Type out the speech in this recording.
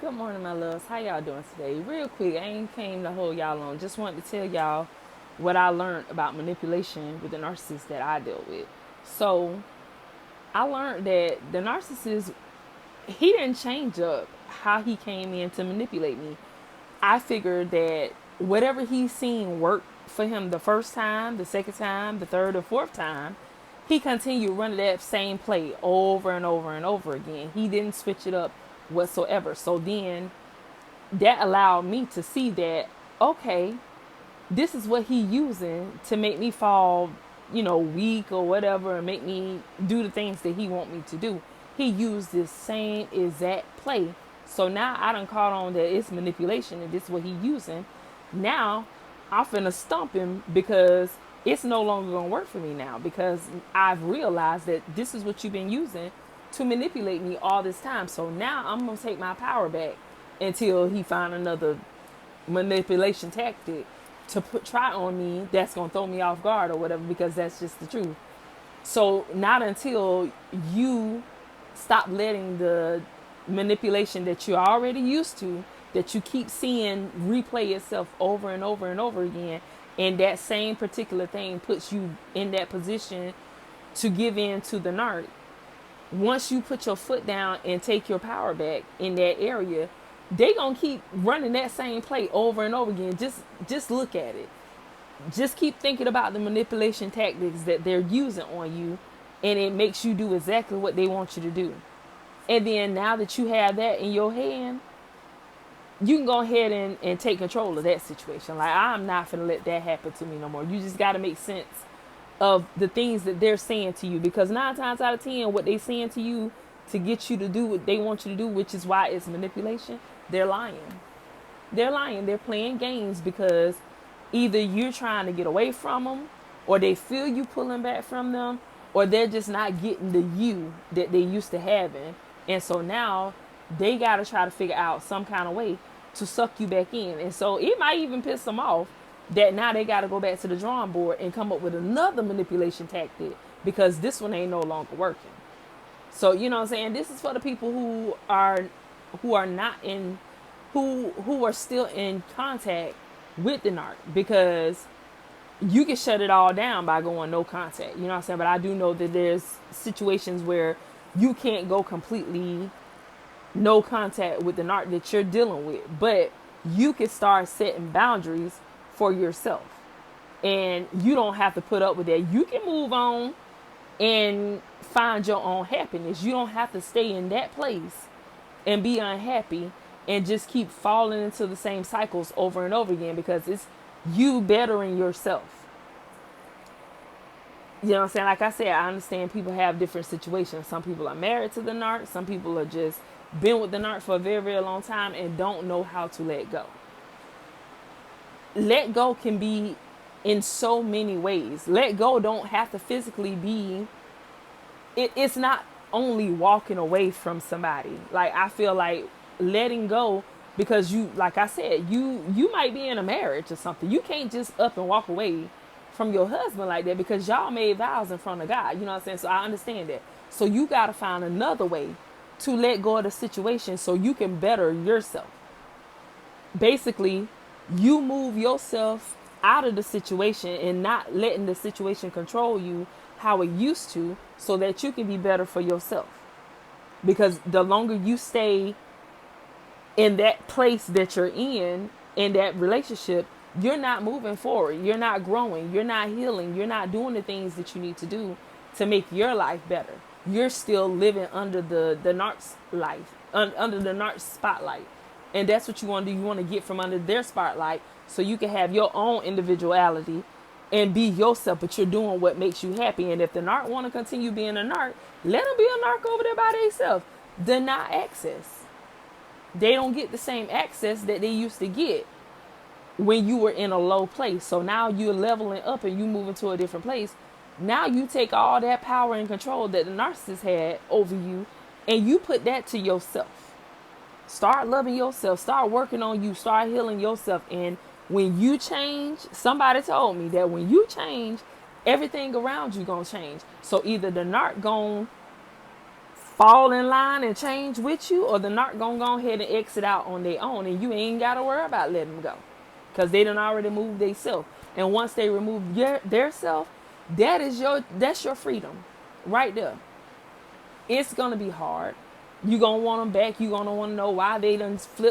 Good morning, my loves. How y'all doing today? Real quick, I ain't came to hold y'all on. Just wanted to tell y'all what I learned about manipulation with the narcissist that I deal with. So I learned that the narcissist, he didn't change up how he came in to manipulate me. I figured that whatever he's seen work for him the first time, the second time, the third or fourth time, he continued running that same play over and over and over again. He didn't switch it up whatsoever. So then that allowed me to see that, okay, this is what he using to make me fall, weak or whatever, and make me do the things that he want me to do. He used this same exact play. So now I done caught on that it's manipulation and this is what he using. Now I'm finna stump him because it's no longer gonna work for me now, because I've realized that this is what you've been using to manipulate me all this time. So now I'm gonna take my power back until he find another manipulation tactic to try on me that's gonna throw me off guard or whatever, because that's just the truth. So not until you stop letting the manipulation that you're already used to, that you keep seeing replay itself over and over and over again, and that same particular thing puts you in that position to give in to the narc. Once you put your foot down and take your power back in that area, they gonna keep running that same play over and over again. Just look at it. Just keep thinking about the manipulation tactics that they're using on you, and it makes you do exactly what they want you to do. And then now that you have that in your hand, you can go ahead and take control of that situation. Like, I'm not gonna let that happen to me no more. You just gotta make sense of the things that they're saying to you, because 9 times out of 10 what they saying to you to get you to do what they want you to do, which is why it's manipulation, they're lying. They're lying. They're playing games, because either you're trying to get away from them, or they feel you pulling back from them, or they're just not getting the you that they used to having. And so now they got to try to figure out some kind of way to suck you back in. And so it might even piss them off that now they got to go back to the drawing board and come up with another manipulation tactic, because this one ain't no longer working. So, you know what I'm saying? This is for the people who are not in who are still in contact with the narc, because you can shut it all down by going no contact. You know what I'm saying? But I do know that there's situations where you can't go completely no contact with the narc that you're dealing with, but you can start setting boundaries for yourself, and you don't have to put up with that. You can move on and find your own happiness. You don't have to stay in that place and be unhappy and just keep falling into the same cycles over and over again, because it's you bettering yourself. You know what I'm saying? Like I said, I understand people have different situations. Some people are married to the narc. Some people are just been with the narc for a very, very long time and don't know how to let go. Let go can be in so many ways. Let go don't have to physically be, it's not only walking away from somebody. Like, I feel like letting go, because you, like I said, you might be in a marriage or something. You can't just up and walk away from your husband like that, because y'all made vows in front of God. You know what I'm saying? So I understand that. So you got to find another way to let go of the situation so you can better yourself. Basically, you move yourself out of the situation and not letting the situation control you how it used to, so that you can be better for yourself. Because the longer you stay in that place that you're in that relationship, you're not moving forward. You're not growing. You're not healing. You're not doing the things that you need to do to make your life better. You're still living under the narc's life, under the narc's spotlight. And that's what you want to do. You want to get from under their spotlight so you can have your own individuality and be yourself, but you're doing what makes you happy. And if the narc want to continue being a narc, let them be a narc over there by themselves. Deny access. They don't get the same access that they used to get when you were in a low place. So now you're leveling up and you move into a different place. Now you take all that power and control that the narcissist had over you, and you put that to yourself. Start loving yourself. Start working on you. Start healing yourself. And when you change, somebody told me that when you change, everything around you gonna change. So either the narc gonna fall in line and change with you, or the narc gonna go ahead and exit out on their own, and you ain't gotta worry about letting them go, cause they done already moved they self. And once they remove their self, that's your freedom, right there. It's gonna be hard. You gonna want them back. You gonna want to know why they done flipped